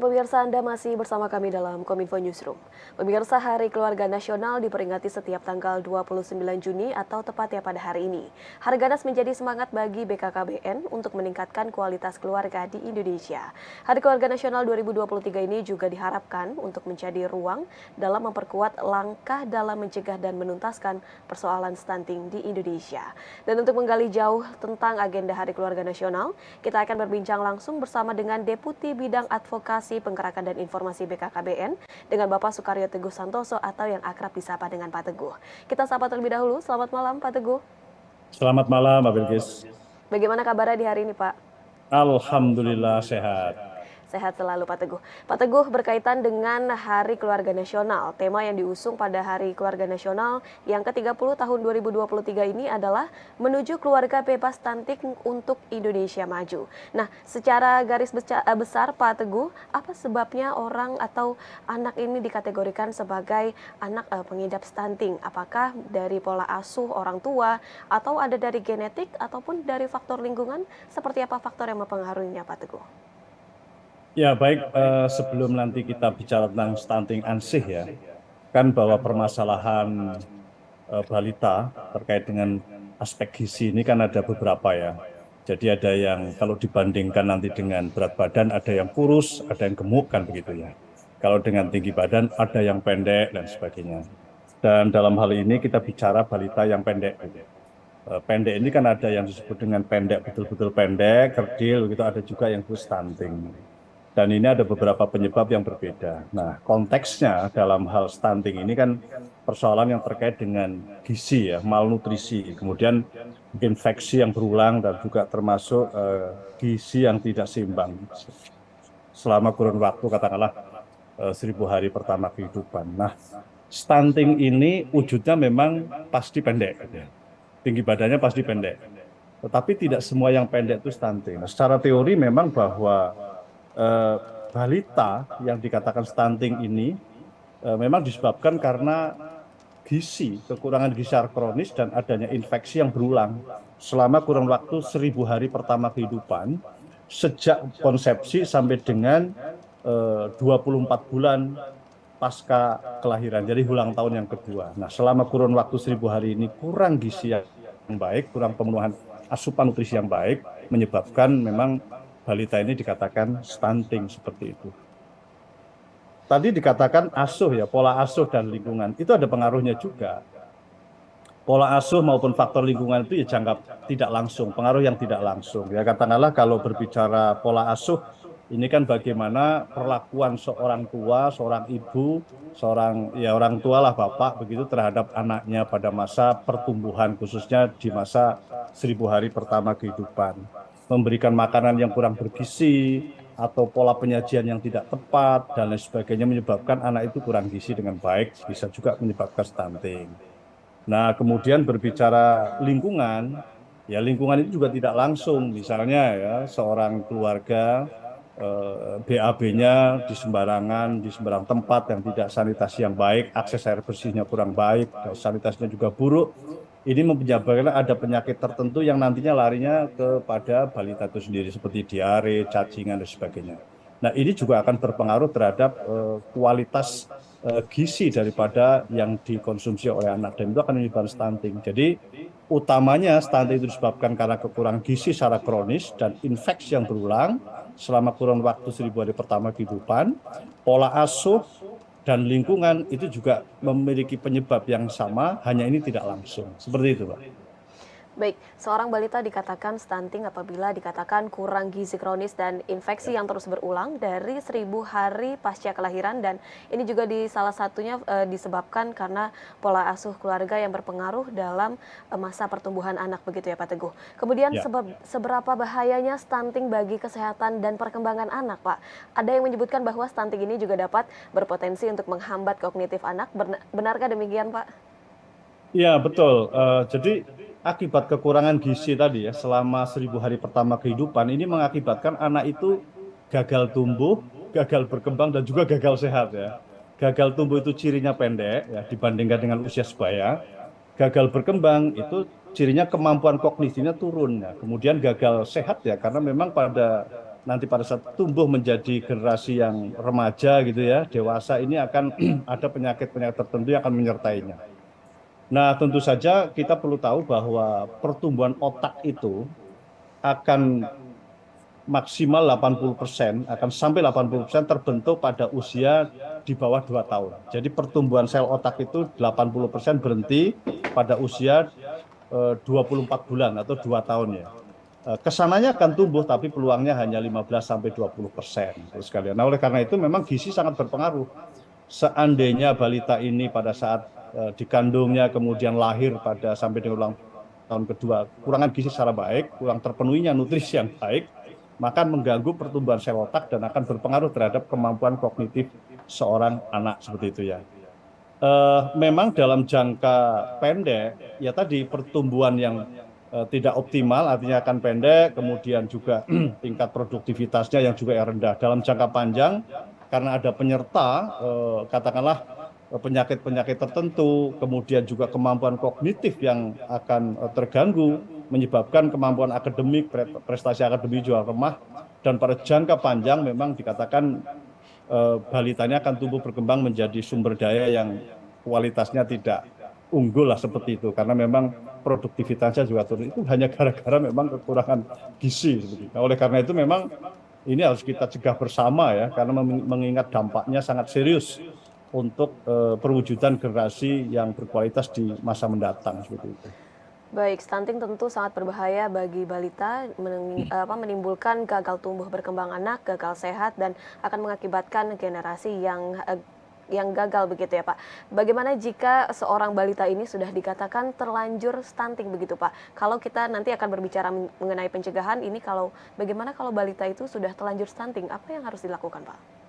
pemirsa, Anda masih bersama kami dalam Kominfo Newsroom. Pemirsa, Hari Keluarga Nasional diperingati setiap tanggal 29 Juni atau tepatnya pada hari ini. Harganas menjadi semangat bagi BKKBN untuk meningkatkan kualitas keluarga di Indonesia. Hari Keluarga Nasional 2023 ini juga diharapkan untuk menjadi ruang dalam memperkuat langkah dalam mencegah dan menuntaskan persoalan stunting di Indonesia. Dan untuk menggali jauh tentang agenda Hari Keluarga Nasional, kita akan berbincang langsung bersama dengan Deputi Bidang Advokasi Penggerakan dan Informasi BKKBN dengan Bapak Sukaryo Teguh Santoso atau yang akrab disapa dengan Pak Teguh. Kita sapa terlebih dahulu. Selamat malam Pak Teguh. Selamat malam, Mbak Bilkis. Bagaimana kabarnya di hari ini, Pak? Alhamdulillah sehat. Sehat selalu Pak Teguh. Pak Teguh, berkaitan dengan Hari Keluarga Nasional, tema yang diusung pada Hari Keluarga Nasional yang ke-30 tahun 2023 ini adalah menuju keluarga bebas stunting untuk Indonesia maju. Nah, secara garis besar Pak Teguh, apa sebabnya orang atau anak ini dikategorikan sebagai anak pengidap stunting? Apakah dari pola asuh orang tua atau ada dari genetik ataupun dari faktor lingkungan? Seperti apa faktor yang mempengaruhinya Pak Teguh? Ya baik, sebelum nanti kita bicara tentang stunting ansih ya, kan bahwa permasalahan balita terkait dengan aspek gizi ini kan ada beberapa ya. Jadi ada yang kalau dibandingkan nanti dengan berat badan ada yang kurus, ada yang gemuk kan begitu ya. Kalau dengan tinggi badan ada yang pendek dan sebagainya. Dan dalam hal ini kita bicara balita yang pendek. Pendek ini kan ada yang disebut dengan pendek, betul-betul pendek, kerdil, gitu. Ada juga yang stunting. Dan ini ada beberapa penyebab yang berbeda. Nah, konteksnya dalam hal stunting ini kan persoalan yang terkait dengan gizi ya, malnutrisi, kemudian infeksi yang berulang dan juga termasuk gizi yang tidak seimbang selama kurun waktu katakanlah 1000 hari pertama kehidupan. Nah, stunting ini wujudnya memang pasti pendek, ya. Tinggi badannya pasti pendek. Tetapi tidak semua yang pendek itu stunting. Nah, secara teori memang bahwa balita yang dikatakan stunting ini memang disebabkan karena gizi, kekurangan gizi secara kronis dan adanya infeksi yang berulang selama kurun waktu 1000 hari pertama kehidupan sejak konsepsi sampai dengan 24 bulan pasca kelahiran, jadi ulang tahun yang kedua. Nah, selama kurun waktu 1000 hari ini kurang gizi yang baik, kurang pemenuhan asupan nutrisi yang baik, menyebabkan memang balita ini dikatakan stunting seperti itu. Tadi dikatakan asuh ya, pola asuh dan lingkungan, itu ada pengaruhnya juga. Pola asuh maupun faktor lingkungan itu ya jangka tidak langsung, pengaruh yang tidak langsung. Ya katakanlah kalau berbicara pola asuh, ini kan bagaimana perlakuan seorang tua, seorang ibu, seorang ya orang tua lah bapak begitu terhadap anaknya pada masa pertumbuhan khususnya di masa 1000 hari pertama kehidupan. Memberikan makanan yang kurang bergizi atau pola penyajian yang tidak tepat dan lain sebagainya menyebabkan anak itu kurang gizi dengan baik, bisa juga menyebabkan stunting. Nah, kemudian berbicara lingkungan, ya lingkungan itu juga tidak langsung. Misalnya ya seorang keluarga BAB-nya di sembarang tempat yang tidak sanitasi yang baik, akses air bersihnya kurang baik, sanitasinya juga buruk. Ini menyebabkan ada penyakit tertentu yang nantinya larinya kepada balita itu sendiri seperti diare, cacingan dan sebagainya. Nah, ini juga akan berpengaruh terhadap kualitas gizi daripada yang dikonsumsi oleh anak dan itu akan menyebabkan stunting. Jadi utamanya stunting itu disebabkan karena kekurangan gizi secara kronis dan infeksi yang berulang selama kurun waktu 1000 hari pertama kehidupan. Pola asuh dan lingkungan itu juga memiliki penyebab yang sama, hanya ini tidak langsung. Seperti itu, Pak. Baik, seorang balita dikatakan stunting apabila dikatakan kurang gizi kronis dan infeksi yang terus berulang dari 1000 hari pasca kelahiran, dan ini juga salah satunya disebabkan karena pola asuh keluarga yang berpengaruh dalam masa pertumbuhan anak begitu ya Pak Teguh. Kemudian Ya. seberapa bahayanya stunting bagi kesehatan dan perkembangan anak, Pak? Ada yang menyebutkan bahwa stunting ini juga dapat berpotensi untuk menghambat kognitif anak. Benarkah demikian, Pak? Ya, betul. Jadi akibat kekurangan gizi tadi ya, selama 1000 hari pertama kehidupan, ini mengakibatkan anak itu gagal tumbuh, gagal berkembang, dan juga gagal sehat ya. Gagal tumbuh itu cirinya pendek ya, dibandingkan dengan usia sebaya. Gagal berkembang itu cirinya kemampuan kognisinya turun ya. Kemudian gagal sehat ya, karena memang pada nanti pada saat tumbuh menjadi generasi yang remaja gitu ya, dewasa ini akan ada penyakit-penyakit tertentu yang akan menyertainya. Nah, tentu saja kita perlu tahu bahwa pertumbuhan otak itu akan maksimal 80%, akan sampai 80% terbentuk pada usia di bawah 2 tahun. Jadi pertumbuhan sel otak itu 80% berhenti pada usia 24 bulan atau 2 tahun ya. Kesananya akan tumbuh, tapi peluangnya hanya 15 sampai 20%. Sekalian. Nah, oleh karena itu memang gizi sangat berpengaruh. Seandainya balita ini pada saat dikandungnya kemudian lahir pada sampai dengan ulang tahun kedua, kurangan gizi secara baik, kurang terpenuhinya nutrisi yang baik, maka mengganggu pertumbuhan sel otak dan akan berpengaruh terhadap kemampuan kognitif seorang anak seperti itu ya. Memang dalam jangka pendek, ya tadi pertumbuhan yang tidak optimal, artinya akan pendek, kemudian juga tingkat produktivitasnya yang juga rendah. Dalam jangka panjang, karena ada penyerta, katakanlah penyakit-penyakit tertentu, kemudian juga kemampuan kognitif yang akan terganggu, menyebabkan kemampuan akademik, prestasi akademik juga lemah, dan pada jangka panjang memang dikatakan balitanya akan tumbuh berkembang menjadi sumber daya yang kualitasnya tidak unggul lah seperti itu, karena memang produktivitasnya juga turun. Itu hanya gara-gara memang kekurangan gizi seperti itu. Nah, oleh karena itu memang ini harus kita cegah bersama ya, karena mengingat dampaknya sangat serius untuk perwujudan generasi yang berkualitas di masa mendatang seperti itu. Baik, stunting tentu sangat berbahaya bagi balita, menimbulkan gagal tumbuh berkembang anak, gagal sehat, dan akan mengakibatkan generasi yang gagal begitu ya Pak. Bagaimana jika seorang balita ini sudah dikatakan terlanjur stunting begitu Pak? Kalau kita nanti akan berbicara mengenai pencegahan ini, bagaimana kalau balita itu sudah terlanjur stunting, apa yang harus dilakukan Pak?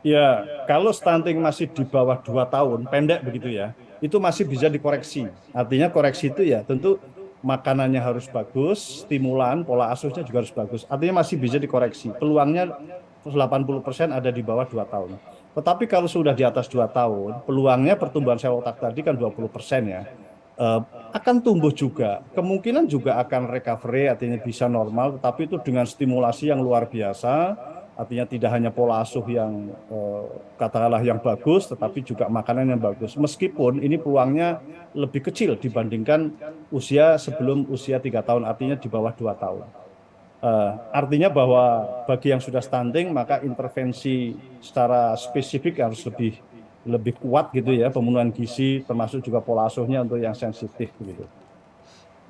Ya, kalau stunting masih di bawah 2 tahun, pendek begitu ya, itu masih bisa dikoreksi. Artinya koreksi itu ya tentu makanannya harus bagus, stimulan, pola asuhnya juga harus bagus. Artinya masih bisa dikoreksi. Peluangnya 80% ada di bawah 2 tahun. Tetapi kalau sudah di atas 2 tahun, peluangnya pertumbuhan sel otak tadi kan 20% ya. Akan tumbuh juga. Kemungkinan juga akan recovery, artinya bisa normal, tetapi itu dengan stimulasi yang luar biasa. Artinya tidak hanya pola asuh yang katakanlah yang bagus, tetapi juga makanan yang bagus. Meskipun ini peluangnya lebih kecil dibandingkan usia sebelum usia 3 tahun, artinya di bawah 2 tahun. Artinya bahwa bagi yang sudah stunting, maka intervensi secara spesifik harus lebih kuat gitu ya, pemenuhan gizi, termasuk juga pola asuhnya untuk yang sensitif gitu.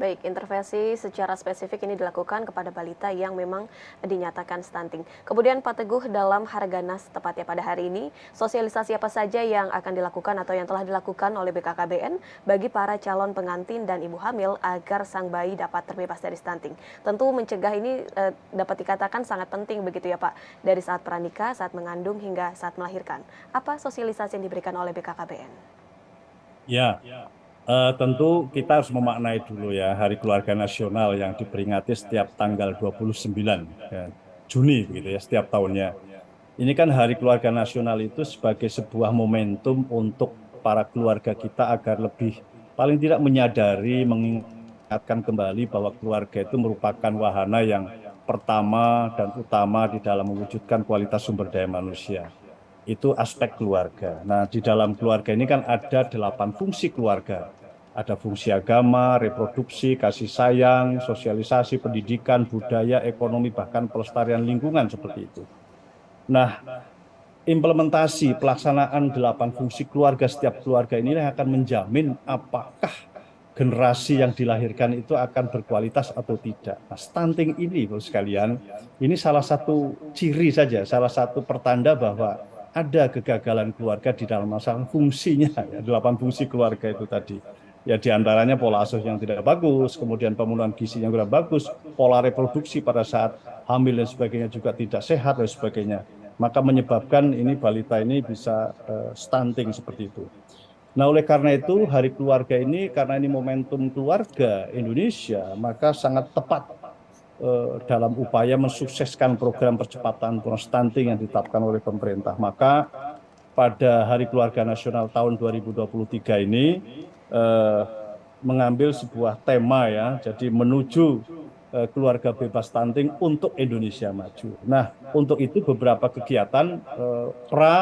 Baik, intervensi secara spesifik ini dilakukan kepada balita yang memang dinyatakan stunting. Kemudian Pak Teguh, dalam Harganas tepatnya pada hari ini, sosialisasi apa saja yang akan dilakukan atau yang telah dilakukan oleh BKKBN bagi para calon pengantin dan ibu hamil agar sang bayi dapat terbebas dari stunting? Tentu mencegah ini dapat dikatakan sangat penting begitu ya Pak, dari saat pranikah, saat mengandung hingga saat melahirkan. Apa sosialisasi yang diberikan oleh BKKBN? Ya. Tentu kita harus memaknai dulu ya Hari Keluarga Nasional yang diperingati setiap tanggal 29 ya, Juni begitu ya, setiap tahunnya. Ini kan Hari Keluarga Nasional itu sebagai sebuah momentum untuk para keluarga kita agar lebih paling tidak menyadari, mengingatkan kembali bahwa keluarga itu merupakan wahana yang pertama dan utama di dalam mewujudkan kualitas sumber daya manusia. Itu aspek keluarga. Nah, di dalam keluarga ini kan ada 8 fungsi keluarga. Ada fungsi agama, reproduksi, kasih sayang, sosialisasi, pendidikan, budaya, ekonomi, bahkan pelestarian lingkungan seperti itu. Nah, implementasi pelaksanaan 8 fungsi keluarga setiap keluarga ini akan menjamin apakah generasi yang dilahirkan itu akan berkualitas atau tidak. Nah, stunting ini, Bapak sekalian, ini salah satu ciri saja, salah satu pertanda bahwa ada kegagalan keluarga di dalam masalah fungsinya, ya, 8 fungsi keluarga itu tadi. Ya diantaranya pola asuh yang tidak bagus, kemudian pemenuhan gizi yang tidak bagus, pola reproduksi pada saat hamil dan sebagainya juga tidak sehat dan sebagainya. Maka menyebabkan ini balita ini bisa stunting seperti itu. Nah, oleh karena itu Hari Keluarga ini, karena ini momentum keluarga Indonesia, maka sangat tepat dalam upaya mensukseskan program percepatan stunting yang ditetapkan oleh pemerintah. Maka pada Hari Keluarga Nasional tahun 2023 ini mengambil sebuah tema ya, jadi menuju keluarga bebas stunting untuk Indonesia maju. Nah, untuk itu beberapa kegiatan pra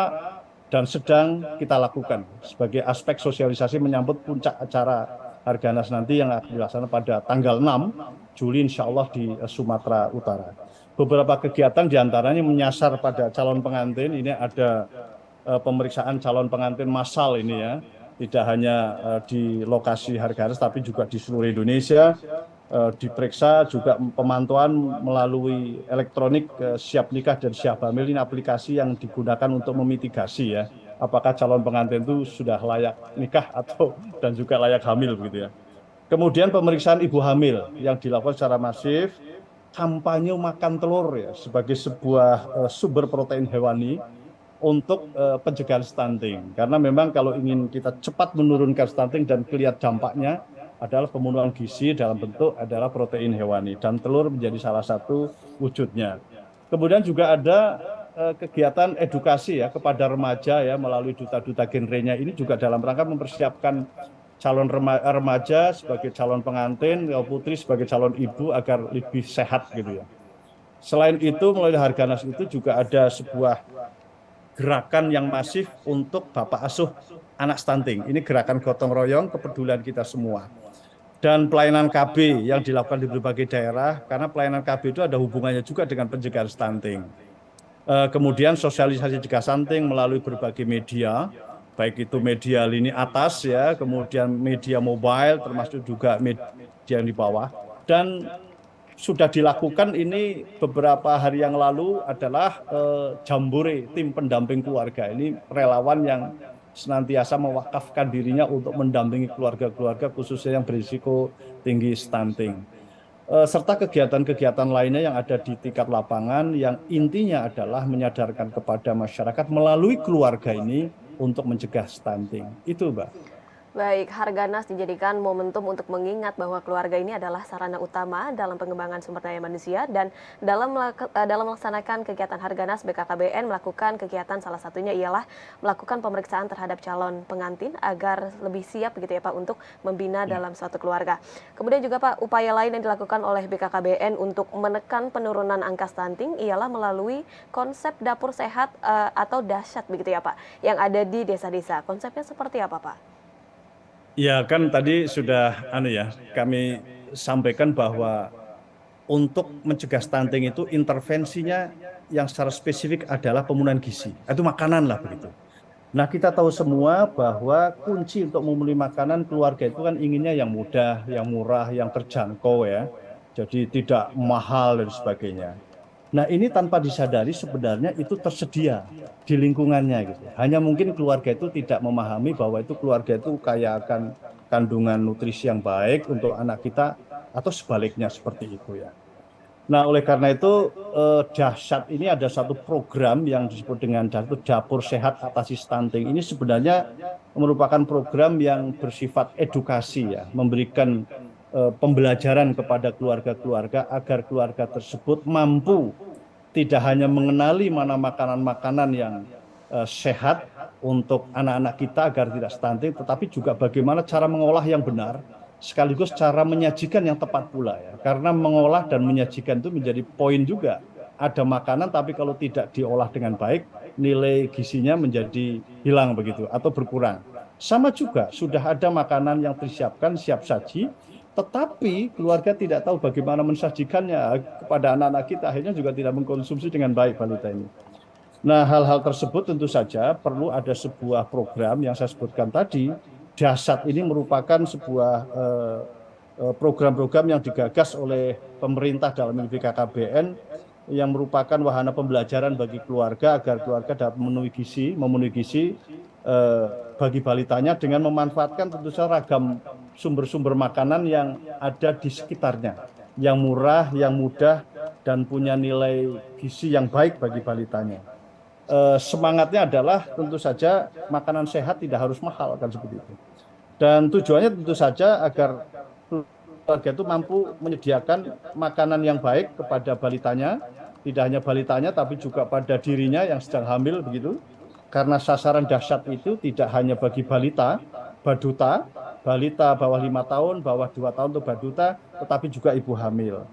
dan sedang kita lakukan sebagai aspek sosialisasi menyambut puncak acara Harganas nanti yang akan dilaksanakan pada tanggal 6 Juli insya Allah di Sumatera Utara. Beberapa kegiatan diantaranya menyasar pada calon pengantin, ini ada pemeriksaan calon pengantin massal ini ya, tidak hanya di lokasi Harganas tapi juga di seluruh Indonesia. Diperiksa juga pemantauan melalui elektronik siap nikah dan siap hamil. Ini aplikasi yang digunakan untuk memitigasi ya, apakah calon pengantin itu sudah layak nikah atau dan juga layak hamil begitu ya. Kemudian pemeriksaan ibu hamil yang dilakukan secara masif, kampanye makan telur ya sebagai sebuah sumber protein hewani untuk pencegahan stunting. Karena memang kalau ingin kita cepat menurunkan stunting dan kelihatan dampaknya adalah pemenuhan gizi dalam bentuk adalah protein hewani, dan telur menjadi salah satu wujudnya. Kemudian juga ada kegiatan edukasi ya kepada remaja ya melalui duta-duta genrenya ini juga dalam rangka mempersiapkan calon remaja sebagai calon pengantin, putri sebagai calon ibu agar lebih sehat gitu ya. Selain itu melalui Harganas itu juga ada sebuah gerakan yang masif untuk bapak asuh anak stunting. Ini gerakan gotong royong kepedulian kita semua. Dan pelayanan KB yang dilakukan di berbagai daerah, karena pelayanan KB itu ada hubungannya juga dengan pencegahan stunting. Kemudian sosialisasi cegah stunting melalui berbagai media, baik itu media lini atas ya, kemudian media mobile, termasuk juga media yang di bawah. Dan sudah dilakukan ini beberapa hari yang lalu adalah jambore tim pendamping keluarga. Ini relawan yang senantiasa mewakafkan dirinya untuk mendampingi keluarga-keluarga khususnya yang berisiko tinggi stunting. Serta kegiatan-kegiatan lainnya yang ada di tingkat lapangan yang intinya adalah menyadarkan kepada masyarakat melalui keluarga ini untuk mencegah stunting. Itu, Mbak. Baik, Harganas dijadikan momentum untuk mengingat bahwa keluarga ini adalah sarana utama dalam pengembangan sumber daya manusia, dan dalam melaksanakan kegiatan Harganas, BKKBN melakukan kegiatan salah satunya ialah melakukan pemeriksaan terhadap calon pengantin agar lebih siap begitu ya Pak untuk membina dalam suatu keluarga. Kemudian juga Pak, upaya lain yang dilakukan oleh BKKBN untuk menekan penurunan angka stunting ialah melalui konsep dapur sehat atau dahsyat begitu ya Pak, yang ada di desa-desa. Konsepnya seperti apa Pak? Ya kan tadi sudah kami sampaikan bahwa untuk mencegah stunting itu intervensinya yang secara spesifik adalah pemenuhan gizi. Itu makanan lah begitu. Nah kita tahu semua bahwa kunci untuk memenuhi makanan keluarga itu kan inginnya yang mudah, yang murah, yang terjangkau ya. Jadi tidak mahal dan sebagainya. Nah ini tanpa disadari sebenarnya itu tersedia di lingkungannya gitu. Hanya mungkin keluarga itu tidak memahami bahwa itu keluarga itu kaya akan kandungan nutrisi yang baik untuk anak kita atau sebaliknya seperti itu ya. Nah oleh karena itu dahsyat ini ada satu program yang disebut dengan dapur sehat atasi stunting. Ini sebenarnya merupakan program yang bersifat edukasi ya, memberikan pembelajaran kepada keluarga-keluarga agar keluarga tersebut mampu tidak hanya mengenali mana makanan-makanan yang sehat untuk anak-anak kita agar tidak stunting, tetapi juga bagaimana cara mengolah yang benar, sekaligus cara menyajikan yang tepat pula ya. Karena mengolah dan menyajikan itu menjadi poin juga. Ada makanan tapi kalau tidak diolah dengan baik, nilai gizinya menjadi hilang begitu atau berkurang. Sama juga sudah ada makanan yang disiapkan siap saji, tetapi keluarga tidak tahu bagaimana mensajikannya kepada anak-anak kita, akhirnya juga tidak mengkonsumsi dengan baik balita ini. Nah, hal-hal tersebut tentu saja perlu ada sebuah program yang saya sebutkan tadi. Dahsyat ini merupakan sebuah program-program yang digagas oleh pemerintah dalam BKKBN yang merupakan wahana pembelajaran bagi keluarga agar keluarga dapat memenuhi gizi bagi balitanya dengan memanfaatkan tentu saja ragam sumber-sumber makanan yang ada di sekitarnya, yang murah, yang mudah, dan punya nilai gizi yang baik bagi balitanya. Semangatnya adalah tentu saja makanan sehat tidak harus mahal, kan seperti itu. Dan tujuannya tentu saja agar keluarga itu mampu menyediakan makanan yang baik kepada balitanya, tidak hanya balitanya tapi juga pada dirinya yang sedang hamil begitu. Karena sasaran dahsyat itu tidak hanya bagi balita, baduta, balita bawah 5 tahun, bawah 2 tahun untuk baduta, tetapi juga ibu hamil.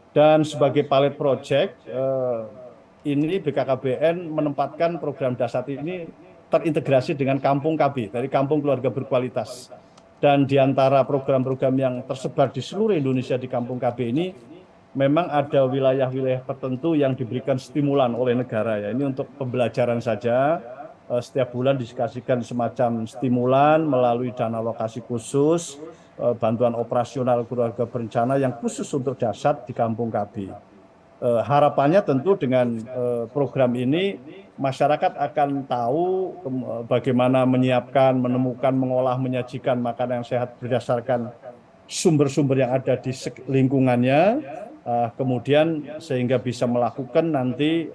Dan sebagai pilot project, ini BKKBN menempatkan program Dasar ini terintegrasi dengan Kampung KB, dari Kampung Keluarga Berkualitas. Dan di antara program-program yang tersebar di seluruh Indonesia di Kampung KB ini, memang ada wilayah-wilayah tertentu yang diberikan stimulan oleh negara ya. Ini untuk pembelajaran saja. Setiap bulan dikasihkan semacam stimulan melalui dana alokasi khusus, bantuan operasional keluarga berencana yang khusus untuk dasar di Kampung KB. Harapannya tentu dengan program ini masyarakat akan tahu bagaimana menyiapkan, menemukan, mengolah, menyajikan makanan yang sehat berdasarkan sumber-sumber yang ada di lingkungannya, kemudian sehingga bisa melakukan nanti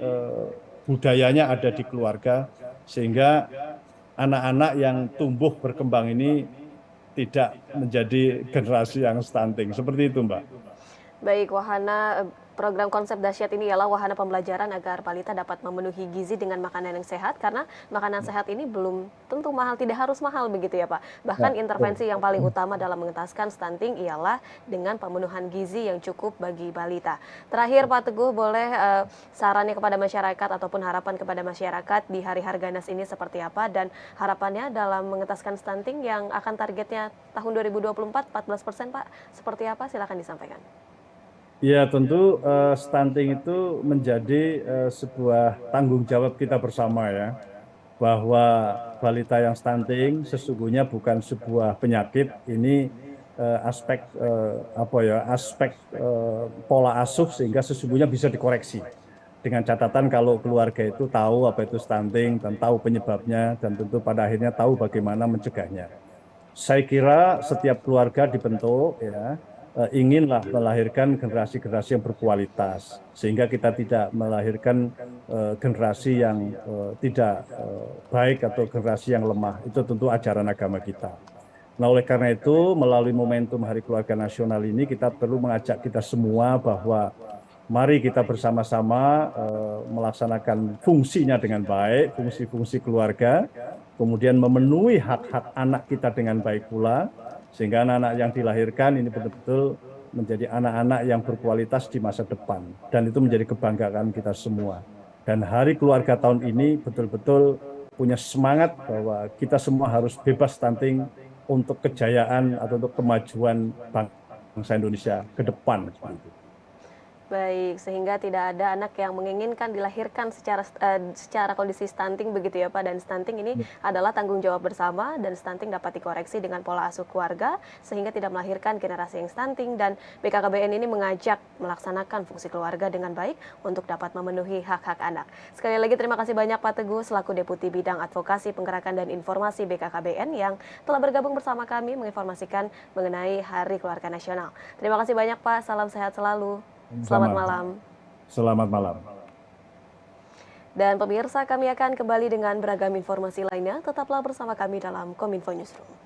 budayanya ada di keluarga, sehingga anak-anak yang tumbuh berkembang ini tidak menjadi generasi yang stunting. Seperti itu, Mbak. Baik, wahana program konsep dahsyat ini ialah wahana pembelajaran agar balita dapat memenuhi gizi dengan makanan yang sehat, karena makanan sehat ini belum tentu mahal, tidak harus mahal begitu ya Pak. Bahkan intervensi yang paling utama dalam mengentaskan stunting ialah dengan pemenuhan gizi yang cukup bagi balita. Terakhir Pak Teguh, boleh sarannya kepada masyarakat ataupun harapan kepada masyarakat di Hari Harganas ini seperti apa, dan harapannya dalam mengentaskan stunting yang akan targetnya tahun 2024 14% Pak, seperti apa? Silakan disampaikan. Ya, tentu stunting itu menjadi sebuah tanggung jawab kita bersama ya, bahwa balita yang stunting sesungguhnya bukan sebuah penyakit. Ini aspek aspek pola asuh, sehingga sesungguhnya bisa dikoreksi dengan catatan kalau keluarga itu tahu apa itu stunting dan tahu penyebabnya, dan tentu pada akhirnya tahu bagaimana mencegahnya. Saya kira setiap keluarga dibentuk ya, inginlah melahirkan generasi-generasi yang berkualitas, sehingga kita tidak melahirkan generasi yang tidak baik atau generasi yang lemah. Itu tentu ajaran agama kita. Nah, oleh karena itu, melalui momentum Hari Keluarga Nasional ini, kita perlu mengajak kita semua bahwa mari kita bersama-sama melaksanakan fungsinya dengan baik, fungsi-fungsi keluarga, kemudian memenuhi hak-hak anak kita dengan baik pula, sehingga anak-anak yang dilahirkan ini betul-betul menjadi anak-anak yang berkualitas di masa depan. Dan itu menjadi kebanggaan kita semua. Dan Hari Keluarga tahun ini betul-betul punya semangat bahwa kita semua harus bebas stunting untuk kejayaan atau untuk kemajuan bangsa Indonesia ke depan. Baik, sehingga tidak ada anak yang menginginkan dilahirkan secara kondisi stunting begitu ya Pak. Dan stunting ini adalah tanggung jawab bersama, dan stunting dapat dikoreksi dengan pola asuh keluarga sehingga tidak melahirkan generasi yang stunting. Dan BKKBN ini mengajak melaksanakan fungsi keluarga dengan baik untuk dapat memenuhi hak-hak anak. Sekali lagi terima kasih banyak Pak Teguh selaku Deputi Bidang Advokasi, Penggerakan dan Informasi BKKBN yang telah bergabung bersama kami menginformasikan mengenai Hari Keluarga Nasional. Terima kasih banyak Pak, salam sehat selalu. Selamat malam. Selamat malam. Dan pemirsa, kami akan kembali dengan beragam informasi lainnya. Tetaplah bersama kami dalam Kominfo Newsroom.